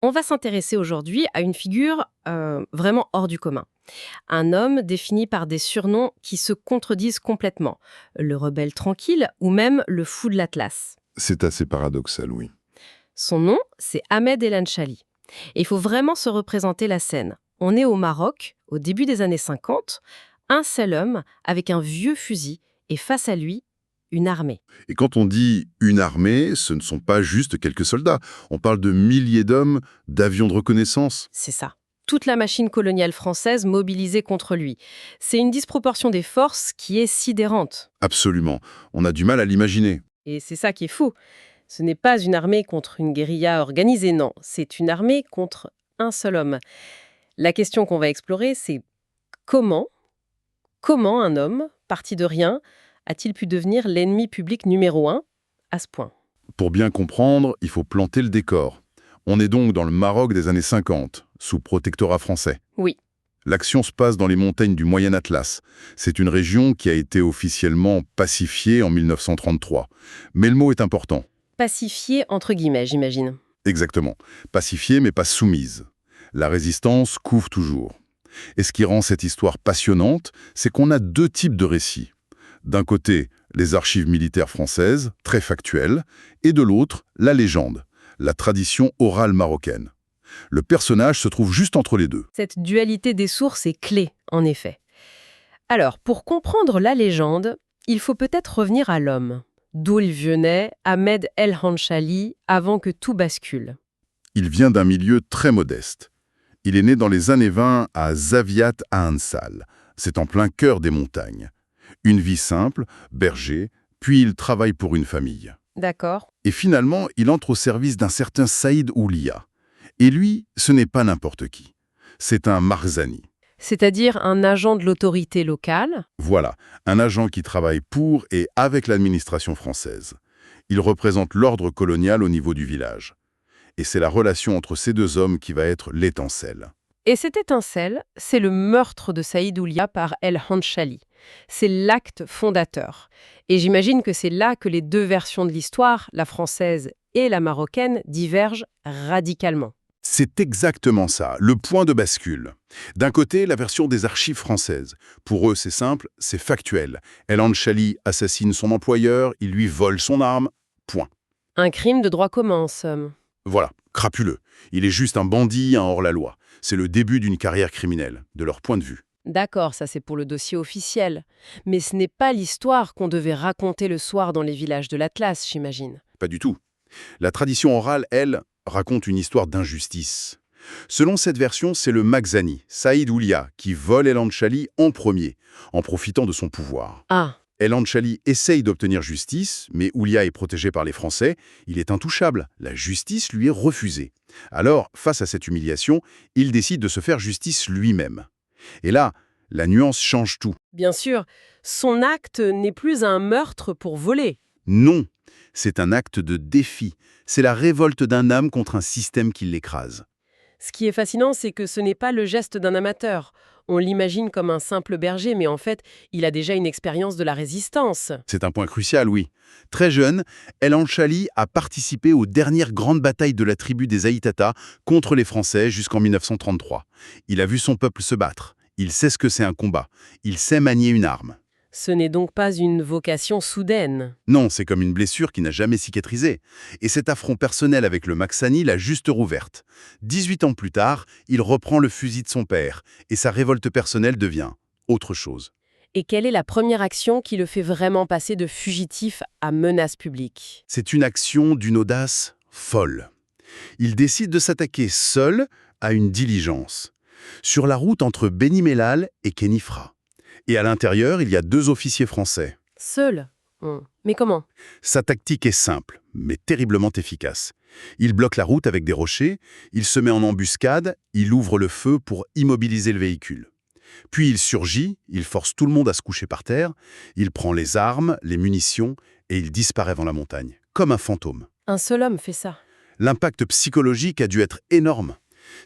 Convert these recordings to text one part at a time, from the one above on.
On va s'intéresser aujourd'hui à une figure vraiment hors du commun. Un homme défini par des surnoms qui se contredisent complètement. Le rebelle tranquille ou même le fou de l'Atlas. C'est assez paradoxal, oui. Son nom, c'est Ahmed El Anchali. Et il faut vraiment se représenter la scène. On est au Maroc, au début des années 50, un seul homme avec un vieux fusil et face à lui, une armée. Et quand on dit une armée, ce ne sont pas juste quelques soldats. On parle de milliers d'hommes, d'avions de reconnaissance. C'est ça. Toute la machine coloniale française mobilisée contre lui. C'est une disproportion des forces qui est sidérante. Absolument. On a du mal à l'imaginer. Et c'est ça qui est fou. Ce n'est pas une armée contre une guérilla organisée, non. C'est une armée contre un seul homme. La question qu'on va explorer, c'est comment un homme, parti de rien, a-t-il pu devenir l'ennemi public numéro un à ce point? Pour bien comprendre, il faut planter le décor. On est donc dans le Maroc des années 50, sous protectorat français. Oui, L'action se passe dans les montagnes du Moyen Atlas. C'est une région qui a été officiellement pacifiée en 1933. Mais le mot est important. pacifié entre guillemets, j'imagine. Exactement. Pacifiée mais pas soumise. La résistance couvre toujours. Et ce qui rend cette histoire passionnante, c'est qu'on a deux types de récits. D'un côté, les archives militaires françaises, très factuelles, et de l'autre, la légende, la tradition orale marocaine. Le personnage se trouve juste entre les deux. Cette dualité des sources est clé, en effet. Alors, pour comprendre la légende, il faut peut-être revenir à l'homme. D'où il venait, Ahmed El Anchali, avant que tout bascule. Il vient d'un milieu très modeste. Il est né dans les années 20 à Zaviat à Ansal. C'est en plein cœur des montagnes. Une vie simple, berger, puis il travaille pour une famille. D'accord. Et finalement, il entre au service d'un certain Saïd Oulia. Et lui, ce n'est pas n'importe qui. C'est un Marzani. C'est-à-dire un agent de l'autorité locale. Voilà, un agent qui travaille pour et avec l'administration française. Il représente l'ordre colonial au niveau du village. Et c'est la relation entre ces deux hommes qui va être l'étincelle. Et cette étincelle, c'est le meurtre de Saïd Oulia par El Anchali. C'est l'acte fondateur. Et j'imagine que c'est là que les deux versions de l'histoire, la française et la marocaine, divergent radicalement. C'est exactement ça, le point de bascule. D'un côté, la version des archives françaises. Pour eux, c'est simple, c'est factuel. El Anchali assassine son employeur, il lui vole son arme, point. Un crime de droit commun, en somme. Voilà, crapuleux. Il est juste un bandit, un hors-la-loi. C'est le début d'une carrière criminelle, de leur point de vue. D'accord, ça c'est pour le dossier officiel. Mais ce n'est pas l'histoire qu'on devait raconter le soir dans les villages de l'Atlas, j'imagine. Pas du tout. La tradition orale, elle, raconte une histoire d'injustice. Selon cette version, c'est le Maghzani, Saïd Oulia, qui vole El Anchali en premier, en profitant de son pouvoir. Ah, El Anchali essaye d'obtenir justice, mais Oulia est protégé par les Français, il est intouchable, la justice lui est refusée. Alors, face à cette humiliation, il décide de se faire justice lui-même. Et là, la nuance change tout. bien sûr, son acte n'est plus un meurtre pour voler. Non, c'est un acte de défi. C'est la révolte d'un âme contre un système qui l'écrase. Ce qui est fascinant, c'est que ce n'est pas le geste d'un amateur. On l'imagine comme un simple berger, mais en fait, il a déjà une expérience de la résistance. C'est un point crucial, oui. Très jeune, El Anchali a participé aux dernières grandes batailles de la tribu des Aïtata contre les Français jusqu'en 1933. Il a vu son peuple se battre. Il sait ce que c'est un combat. Il sait manier une arme. Ce n'est donc pas une vocation soudaine. Non, c'est comme une blessure qui n'a jamais cicatrisé. Et cet affront personnel avec le Maghzani l'a juste rouverte. 18 ans plus tard, il reprend le fusil de son père, et sa révolte personnelle devient autre chose. Et quelle est la première action qui le fait vraiment passer de fugitif à menace publique? C'est une action d'une audace folle. Il décide de s'attaquer seul à une diligence, sur la route entre Beni Mellal et Khénifra. Et à l'intérieur, il y a deux officiers français. Seul? Mais comment? Sa tactique est simple, mais terriblement efficace. Il bloque la route avec des rochers, il se met en embuscade, il ouvre le feu pour immobiliser le véhicule. Puis il surgit, il force tout le monde à se coucher par terre, il prend les armes, les munitions, et il disparaît dans la montagne, comme un fantôme. Un seul homme fait ça. L'impact psychologique a dû être énorme.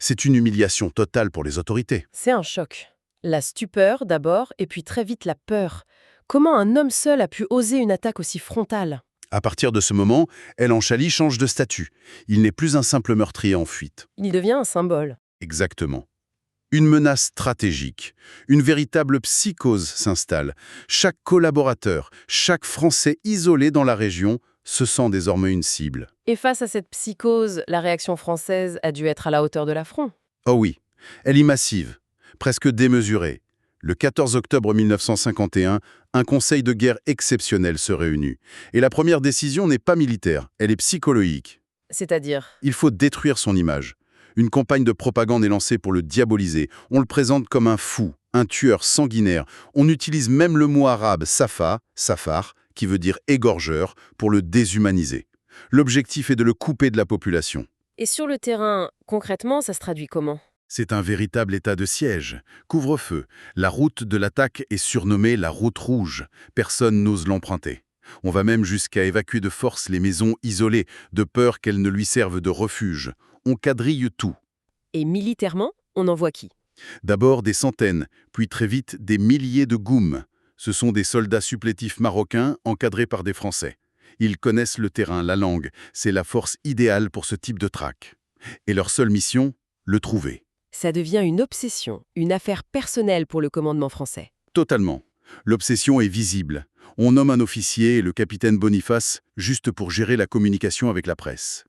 C'est une humiliation totale pour les autorités. C'est un choc. La stupeur d'abord, et puis très vite la peur. Comment un homme seul a pu oser une attaque aussi frontale? À partir de ce moment, El Anchali change de statut. Il n'est plus un simple meurtrier en fuite. Il devient un symbole. Exactement. Une menace stratégique, une véritable psychose s'installe. Chaque collaborateur, chaque Français isolé dans la région se sent désormais une cible. Et face à cette psychose, la réaction française a dû être à la hauteur de l'affront. Oh oui, elle est massive, presque démesurée. Le 14 octobre 1951, un conseil de guerre exceptionnel se réunit. Et la première décision n'est pas militaire, elle est psychologique. C'est-à-dire, Il faut détruire son image. Une campagne de propagande est lancée pour le diaboliser. On le présente comme un fou, un tueur sanguinaire. On utilise même le mot arabe safar, qui veut dire égorgeur, pour le déshumaniser. L'objectif est de le couper de la population. et sur le terrain, concrètement, ça se traduit comment? C'est un véritable état de siège. Couvre-feu. La route de l'attaque est surnommée la route rouge. Personne n'ose l'emprunter. On va même jusqu'à évacuer de force les maisons isolées, de peur qu'elles ne lui servent de refuge. On quadrille tout. Et militairement, on envoie qui? D'abord des centaines, puis très vite des milliers de goums. Ce sont des soldats supplétifs marocains encadrés par des Français. Ils connaissent le terrain, la langue. C'est la force idéale pour ce type de traque. Et leur seule mission, le trouver. Ça devient une obsession, une affaire personnelle pour le commandement français. Totalement. L'obsession est visible. On nomme un officier, le capitaine Boniface, juste pour gérer la communication avec la presse.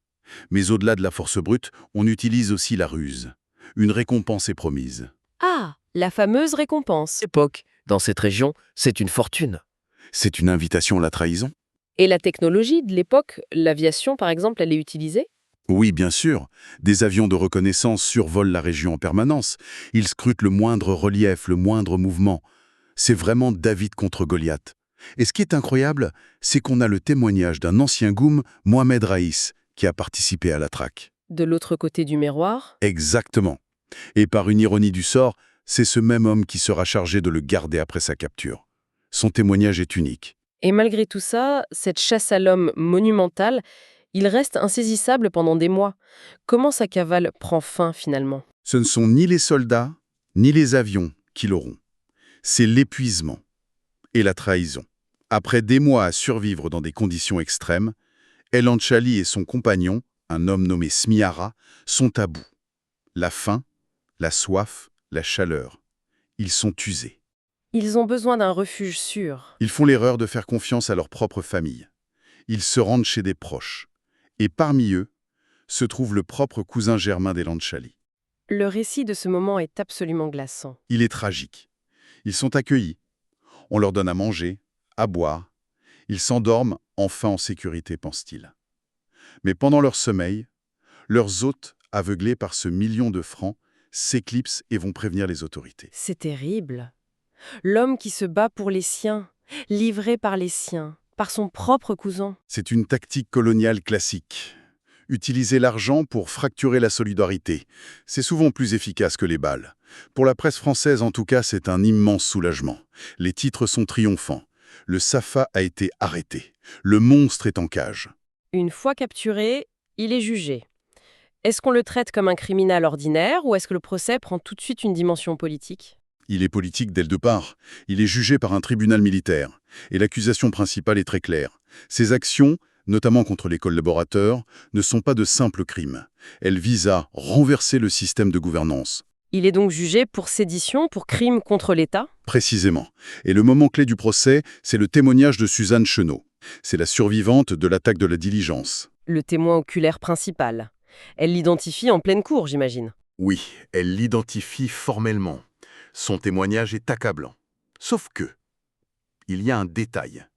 Mais au-delà de la force brute, on utilise aussi la ruse. Une récompense est promise. Ah, la fameuse récompense. Époque, dans cette région, c'est une fortune. C'est une invitation à la trahison? Et la technologie de l'époque, l'aviation par exemple, elle est utilisée? Oui, bien sûr. Des avions de reconnaissance survolent la région en permanence. Ils scrutent le moindre relief, le moindre mouvement. C'est vraiment David contre Goliath. Et ce qui est incroyable, c'est qu'on a le témoignage d'un ancien goum, Mohamed Raïs, qui a participé à la traque. De l'autre côté du miroir? Exactement. Et par une ironie du sort, c'est ce même homme qui sera chargé de le garder après sa capture. Son témoignage est unique. Et malgré tout ça, cette chasse à l'homme monumentale, il reste insaisissable pendant des mois. Comment sa cavale prend fin finalement? Ce ne sont ni les soldats, ni les avions qui l'auront. C'est l'épuisement et la trahison. Après des mois à survivre dans des conditions extrêmes, El Anchali et son compagnon, un homme nommé Smiara, sont à bout. La faim, la soif, la chaleur. Ils sont usés. Ils ont besoin d'un refuge sûr. Ils font l'erreur de faire confiance à leur propre famille. Ils se rendent chez des proches. Et parmi eux, se trouve le propre cousin germain d'El Anchali. Le récit de ce moment est absolument glaçant. Il est tragique. Ils sont accueillis. On leur donne à manger, à boire. Ils s'endorment enfin en sécurité, pense-t-il. Mais pendant leur sommeil, leurs hôtes, aveuglés par ce million de francs, s'éclipsent et vont prévenir les autorités. C'est terrible. L'homme qui se bat pour les siens, livré par les siens, par son propre cousin. C'est une tactique coloniale classique. Utiliser l'argent pour fracturer la solidarité, c'est souvent plus efficace que les balles. Pour la presse française, en tout cas, c'est un immense soulagement. Les titres sont triomphants. Le Safa a été arrêté. Le monstre est en cage. Une fois capturé, il est jugé. Est-ce qu'on le traite comme un criminel ordinaire ou est-ce que le procès prend tout de suite une dimension politique? Il est politique dès le départ. Il est jugé par un tribunal militaire. Et l'accusation principale est très claire. Ses actions, notamment contre les collaborateurs, ne sont pas de simples crimes. Elles visent à renverser le système de gouvernance. Il est donc jugé pour sédition, pour crime contre l'État? Précisément. Et le moment clé du procès, c'est le témoignage de Suzanne Chenot. C'est la survivante de l'attaque de la diligence. Le témoin oculaire principal. Elle l'identifie en pleine cour, j'imagine. Oui, elle l'identifie formellement. Son témoignage est accablant. Sauf que, il y a un détail,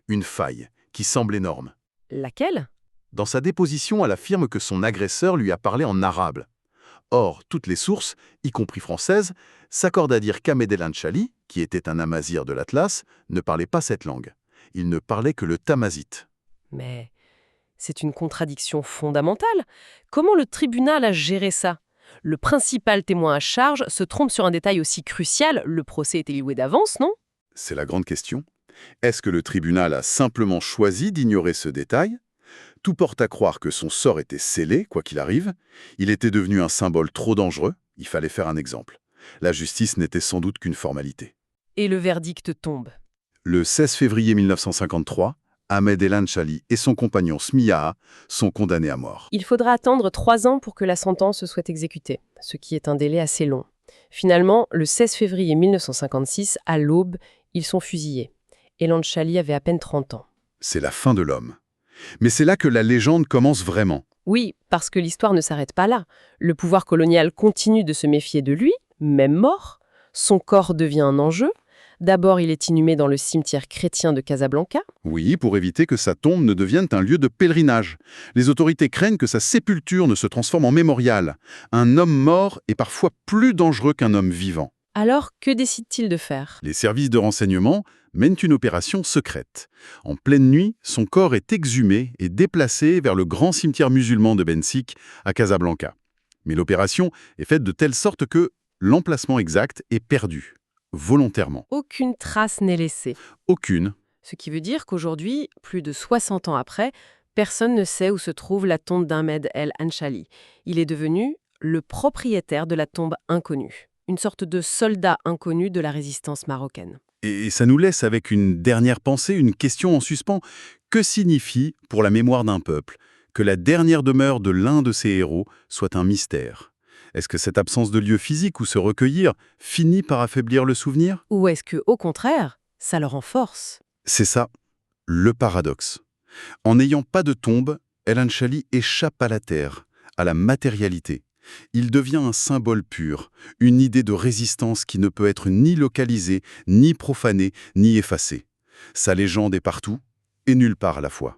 une faille, qui semble énorme. Laquelle? Dans sa déposition, elle affirme que son agresseur lui a parlé en arabe. Or, toutes les sources, y compris françaises, s'accordent à dire qu'Ahmed El Anchali, qui était un amazir de l'Atlas, ne parlait pas cette langue. Il ne parlait que le tamazite. Mais c'est une contradiction fondamentale. Comment le tribunal a géré ça? Le principal témoin à charge se trompe sur un détail aussi crucial. Le procès était loué d'avance, non? C'est la grande question. Est-ce que le tribunal a simplement choisi d'ignorer ce détail? Tout porte à croire que son sort était scellé, quoi qu'il arrive. Il était devenu un symbole trop dangereux, il fallait faire un exemple. La justice n'était sans doute qu'une formalité. Et le verdict tombe. Le 16 février 1953, Ahmed El Anchali et son compagnon Smiaha sont condamnés à mort. Il faudra attendre 3 ans pour que la sentence soit exécutée, ce qui est un délai assez long. Finalement, le 16 février 1956, à l'aube, ils sont fusillés. El Anchali avait à peine 30 ans. C'est la fin de l'homme. Mais c'est là que la légende commence vraiment. Oui, parce que l'histoire ne s'arrête pas là. Le pouvoir colonial continue de se méfier de lui, même mort. Son corps devient un enjeu. D'abord, il est inhumé dans le cimetière chrétien de Casablanca. Oui, pour éviter que sa tombe ne devienne un lieu de pèlerinage. Les autorités craignent que sa sépulture ne se transforme en mémorial. Un homme mort est parfois plus dangereux qu'un homme vivant. Alors, que décide-t-il de faire? Les services de renseignement mènent une opération secrète. En pleine nuit, son corps est exhumé et déplacé vers le grand cimetière musulman de Bensik, à Casablanca. Mais l'opération est faite de telle sorte que l'emplacement exact est perdu, volontairement. Aucune trace n'est laissée. Aucune. Ce qui veut dire qu'aujourd'hui, plus de 60 ans après, personne ne sait où se trouve la tombe d'Ahmed El Anchali. Il est devenu le propriétaire de la tombe inconnue, une sorte de soldat inconnu de la résistance marocaine. Et ça nous laisse avec une dernière pensée, une question en suspens. Que signifie, pour la mémoire d'un peuple, que la dernière demeure de l'un de ses héros soit un mystère? Est-ce que cette absence de lieu physique où se recueillir finit par affaiblir le souvenir? Ou est-ce que, au contraire, ça le renforce? C'est ça, le paradoxe. En n'ayant pas de tombe, El Anchali échappe à la terre, à la matérialité. Il devient un symbole pur, une idée de résistance qui ne peut être ni localisée, ni profanée, ni effacée. Sa légende est partout et nulle part à la fois.